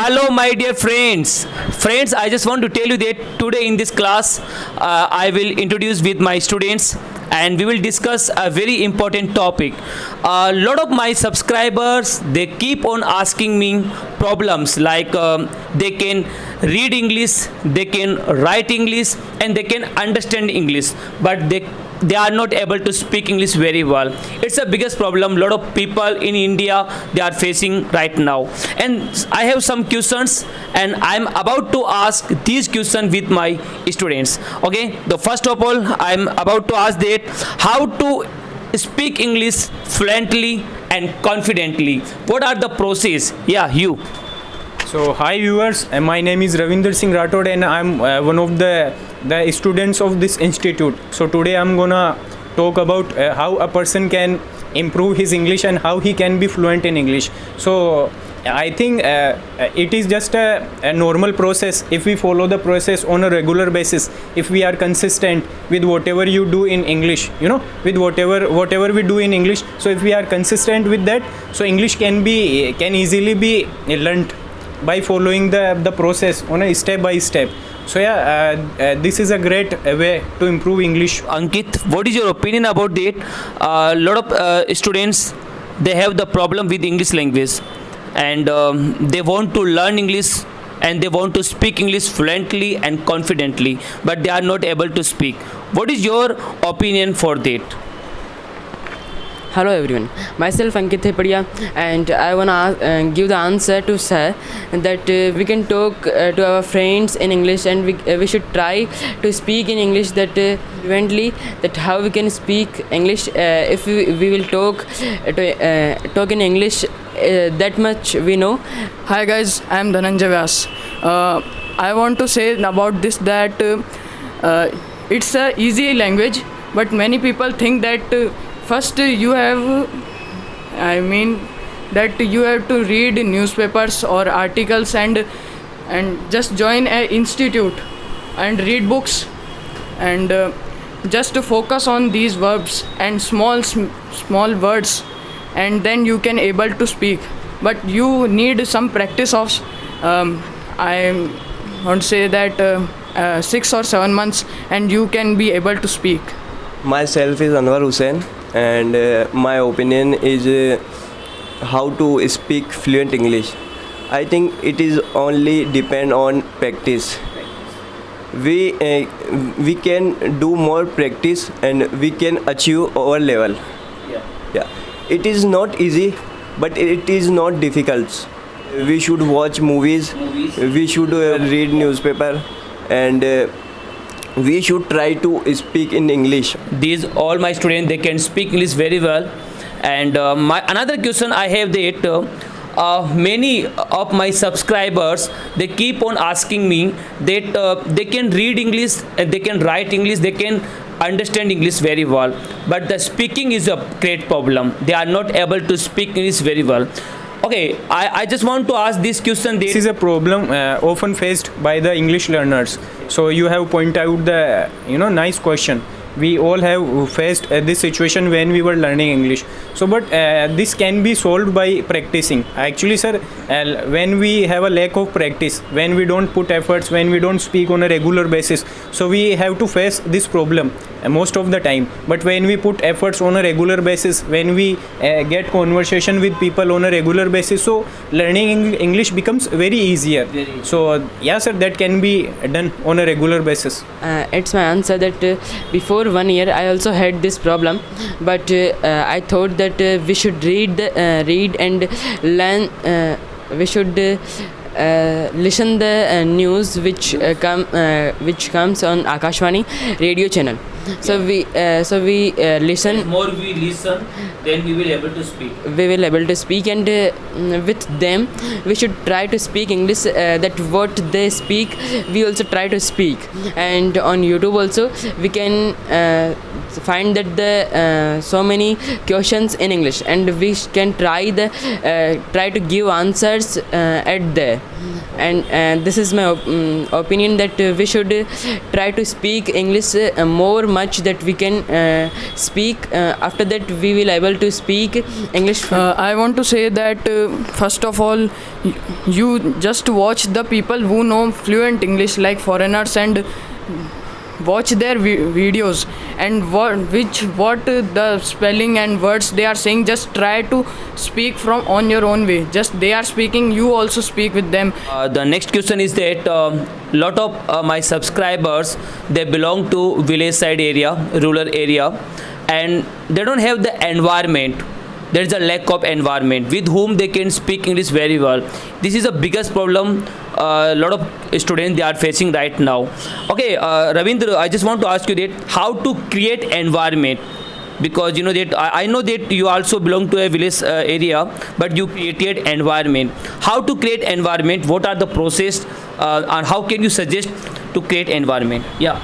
Hello, my dear friends. Friends, I just want to tell you that today in this class, I will introduce with my students and we will discuss a very important topic. A lot of my subscribers they keep on asking me problems like they can read English, they can write English, and they can understand English, but they are not able to speak English very well. It's the biggest problem lot of people in India they are facing right now. And I have some questions and I'm about to ask these questions with my students. Okay, the first of all I'm about to ask that how to speak English fluently and confidently. What are the process? Yeah, you. So hi viewers, my name is Ravinder Singh Rathod and I'm one of the students of this institute. So today I'm gonna talk about how a person can improve his English and how he can be fluent in English. So I think it is just a normal process if we follow the process on a regular basis. If we are consistent with whatever you do in English, with whatever we do in English. So if we are consistent with that, so English can easily be learnt by following the process on a step by step. So this is a great way to improve English. Ankit, what is your opinion about that? A lot of students they have the problem with English language and they want to learn English and they want to speak English fluently and confidently, but they are not able to speak. What is your opinion for that? Hello everyone, myself Ankit Thepadia and I wanna give the answer to sir that we can talk to our friends in English and we should try to speak in English that fluently, that how we can speak English if we will talk in English that much we know. Hi guys, I am Dhananjay Vyas. I want to say about this that it's a easy language, but many people think that first you have to read newspapers or articles and just join an institute and read books and just to focus on these verbs and small words, and then you can able to speak. But you need some practice of I want to say that 6 or 7 months and you can be able to speak. Myself is Anwar Hussain and my opinion is how to speak fluent English. I think it is only depend on practice. We can do more practice and we can achieve our level. Yeah. It is not easy, but it is not difficult. We should watch movies. We should read newspaper and we should try to speak in English. These all my students they can speak English very well. And my another question I have that many of my subscribers they keep on asking me that they can read English and they can write English, they can understand English very well, but the speaking is a great problem. They are not able to speak English very well. Okay, I just want to ask this question. This is a problem often faced by the English learners. So you have pointed out the nice question. We all have faced this situation when we were learning English. So but this can be solved by practicing. Actually sir, when we have a lack of practice, when we don't put efforts, when we don't speak on a regular basis, so we have to face this problem most of the time. But when we put efforts on a regular basis, when we get conversation with people on a regular basis, so learning English becomes very easier. So yeah sir, that can be done on a regular basis. It's my answer that before 1 year I also had this problem, but I thought that we should read and learn. We should listen the news which comes on Akashvani radio channel. So we listen. More we listen, then we will able to speak. We will able to speak, and with them we should try to speak English. That what they speak, we also try to speak. And on YouTube also we can find that the so many questions in English, and we can try to give answers at there. And this is my opinion that we should try to speak English more much that we can speak. After that, we will able to speak English. I want to say that first of all, you just watch the people who know fluent English, like foreigners, and watch their videos, and what the spelling and words they are saying. Just try to speak from on your own way. Just they are speaking, you also speak with them. The next question is that lot of my subscribers, they belong to village side area, rural area, and they don't have the environment. There is a lack of environment with whom they can speak English very well. This is the biggest problem a lot of students they are facing right now. Okay, Ravindra, I just want to ask you that how to create environment, because you know that I know that you also belong to a village area, but you created environment. How to create environment? What are the process, and how can you suggest to create environment? Yeah.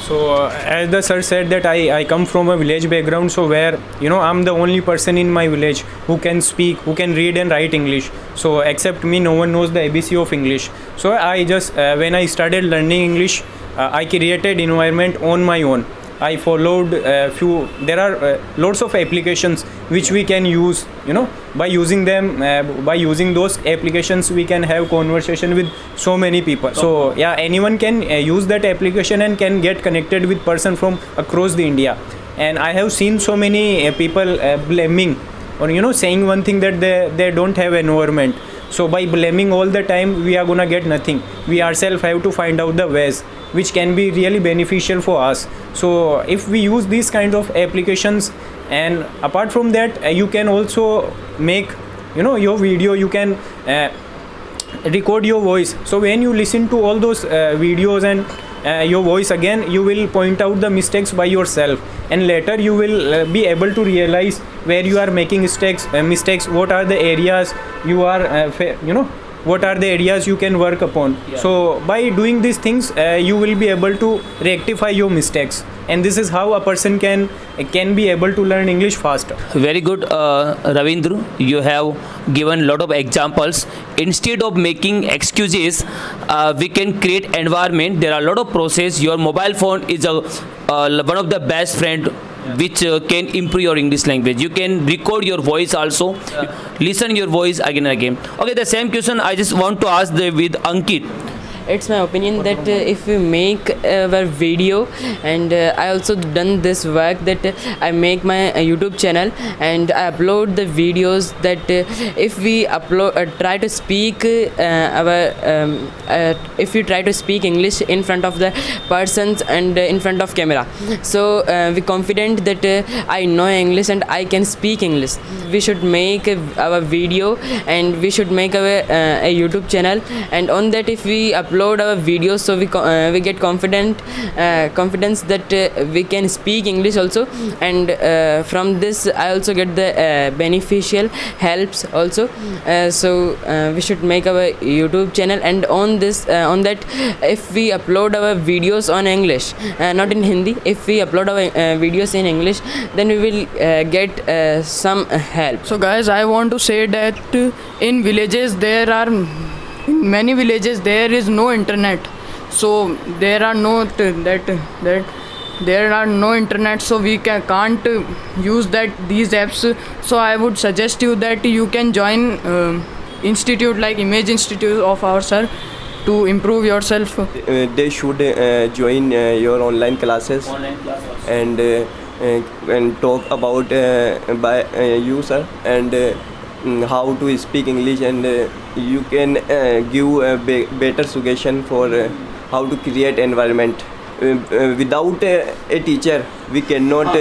So as the sir said that I come from a village background, so where I'm the only person in my village who can speak, who can read and write English. So except me, no one knows the ABC of English. So I just when I started learning English, I created environment on my own. I followed few. There are lots of applications which we can use. By using them, by using those applications, we can have conversation with so many people. So yeah, anyone can use that application and can get connected with person from across the India. And I have seen so many people blaming or saying one thing, that they don't have environment. So by blaming all the time, we are gonna get nothing. We ourselves have to find out the ways which can be really beneficial for us. So if we use these kind of applications, and apart from that, you can also make your video. You can record your voice. So when you listen to all those videos and your voice again, you will point out the mistakes by yourself, and later you will be able to realize where you are making mistakes, what are the areas you are what are the areas you can work upon. So by doing these things, you will be able to rectify your mistakes, and this is how a person can be able to learn English faster. Very good, Ravindra. You have given a lot of examples. Instead of making excuses, we can create environment. There are a lot of process. Your mobile phone is one of the best friend which can improve your English language. You can record your voice also, listen your voice again and again. Okay, the same question I just want to ask with Ankit. It's my opinion that if we make our video, and I also done this work, that I make my YouTube channel and I upload the videos, that if we upload try to speak if we try to speak English in front of the persons and in front of camera, so we confident that I know English and I can speak English. We should make our video, and we should make our a YouTube channel, and on that if we upload our videos, so we get confidence that we can speak English also, and from this I also get the beneficial helps also. So we should make our YouTube channel, and on that if we upload our videos on English, not in Hindi, if we upload our videos in English, then we will get some help. So guys, I want to say that in villages, in many villages there is no internet, so there are no internet, so we can't use these apps. So I would suggest you that you can join institute like Image Institute of our sir to improve yourself. They should join your online classes, and talk about by you, sir, and how to speak English, and you can give a better suggestion for how to create environment. Without a teacher, we cannot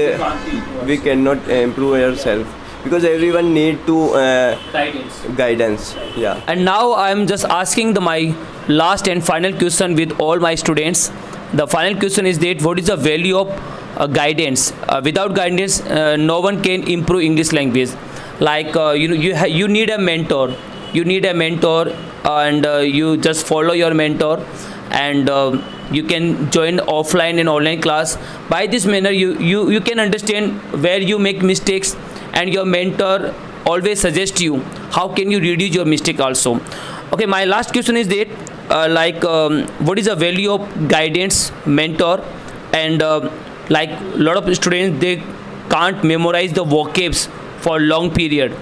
improve ourselves, because everyone need to guidance. Yeah. And now I am just asking my last and final question with all my students. The final question is that what is the value of guidance? Without guidance, no one can improve English language. Like you need a mentor. You need a mentor, and you just follow your mentor, and you can join offline and online class. By this manner, you can understand where you make mistakes, and your mentor always suggests you how can you reduce your mistake also. Okay, my last question is that what is the value of guidance, mentor, and like lot of students they can't memorize the vocabs for long period.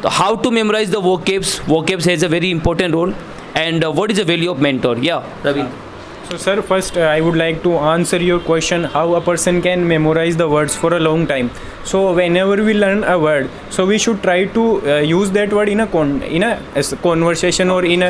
So how to memorize the vocabs has a very important role. And what is the value of mentor? Yeah, Ravi. So, sir, first I would like to answer your question how a person can memorize the words for a long time. So, whenever we learn a word, so we should try to use that word in a conversation or in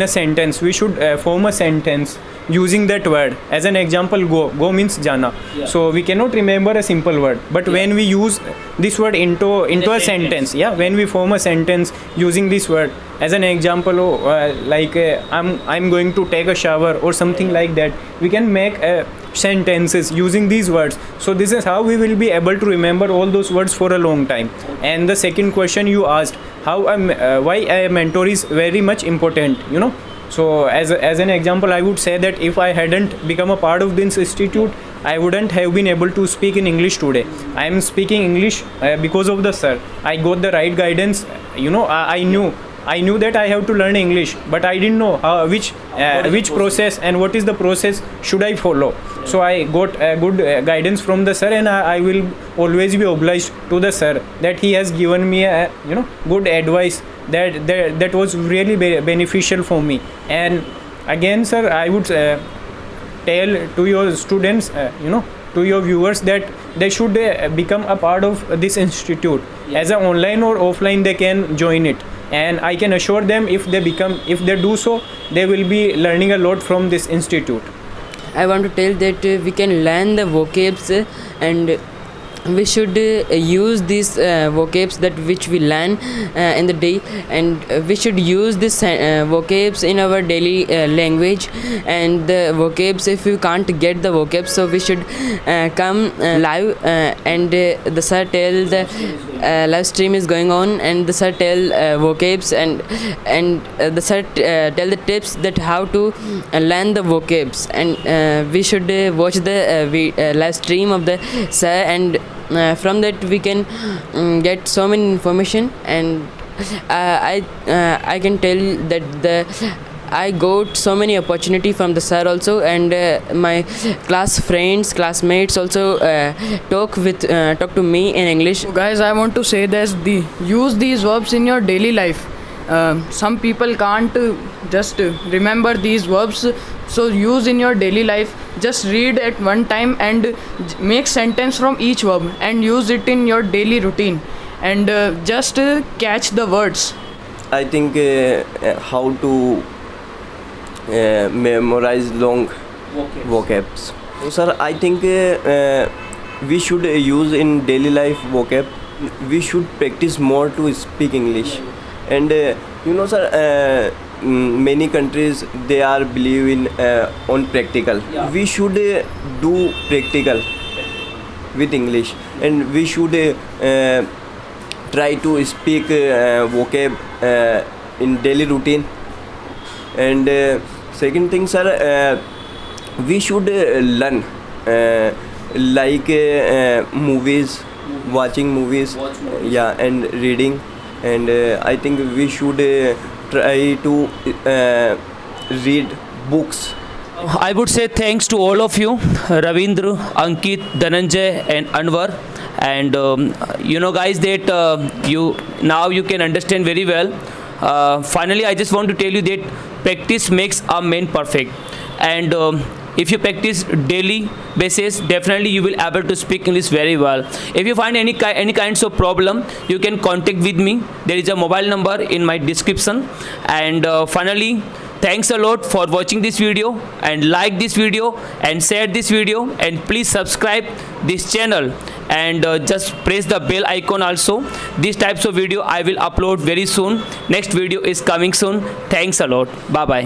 a sentence. We should form a sentence using that word. As an example, go means jana. Yeah. So we cannot remember a simple word, but when we use this word into a sentence, when we form a sentence using this word, as an example, I'm going to take a shower or something like that, we can make sentences using these words. So this is how we will be able to remember all those words for a long time. And the second question you asked, why a mentor is very much important, So as an example, I would say that if I hadn't become a part of this institute, I wouldn't have been able to speak in English today. I am speaking English because of the sir. I got the right guidance. I knew that I have to learn English, but I didn't know which process and what is the process should I follow. So I got good guidance from the sir, and I will always be obliged to the sir that he has given me good advice that was really beneficial for me. And again, sir, I would tell to your students, to your viewers, that they should become a part of this institute. As an online or offline, they can join it, and I can assure them if they do so, they will be learning a lot from this institute. I want to tell that we can learn the vocabs and we should use these vocabs that which we learn in the day, and we should use this vocabs in our daily language. And the vocabs, if you can't get the vocabs, so we should come live, and the sir tell the live stream is going on, and the sir tell vocabs, and the sir tell the tips that how to learn the vocabs. And we should watch the live stream of the sir, and from that we can get so many information. And I can tell that I got so many opportunity from the sir also, and my classmates also talk to me in English. So guys, I want to say this: use these verbs in your daily life. Some people can't just remember these verbs, so use in your daily life. Just read at one time and make sentence from each verb and use it in your daily routine, and just catch the words. I think how to memorize long vocabs. So, sir, I think we should use in daily life vocab. We should practice more to speak English. And sir, many countries they are believe in on practical. Yeah. We should do practical with English, and we should try to speak vocab in daily routine. And second thing, sir, we should learn like movies, watching movies, Watch movies. and reading. And I think we should try to read books. I would say thanks to all of you, Ravindra, Ankit, Dhananjay, and Anwar. And guys, that you can understand very well. Finally, I just want to tell you that practice makes a man perfect. And if you practice daily basis, definitely you will able to speak English very well. If you find any kinds of problem, you can contact with me. There is a mobile number in my description. And finally, thanks a lot for watching this video, and like this video and share this video, and please subscribe this channel, and just press the bell icon also. These types of video I will upload very soon. Next video is coming soon. Thanks a lot. Bye bye.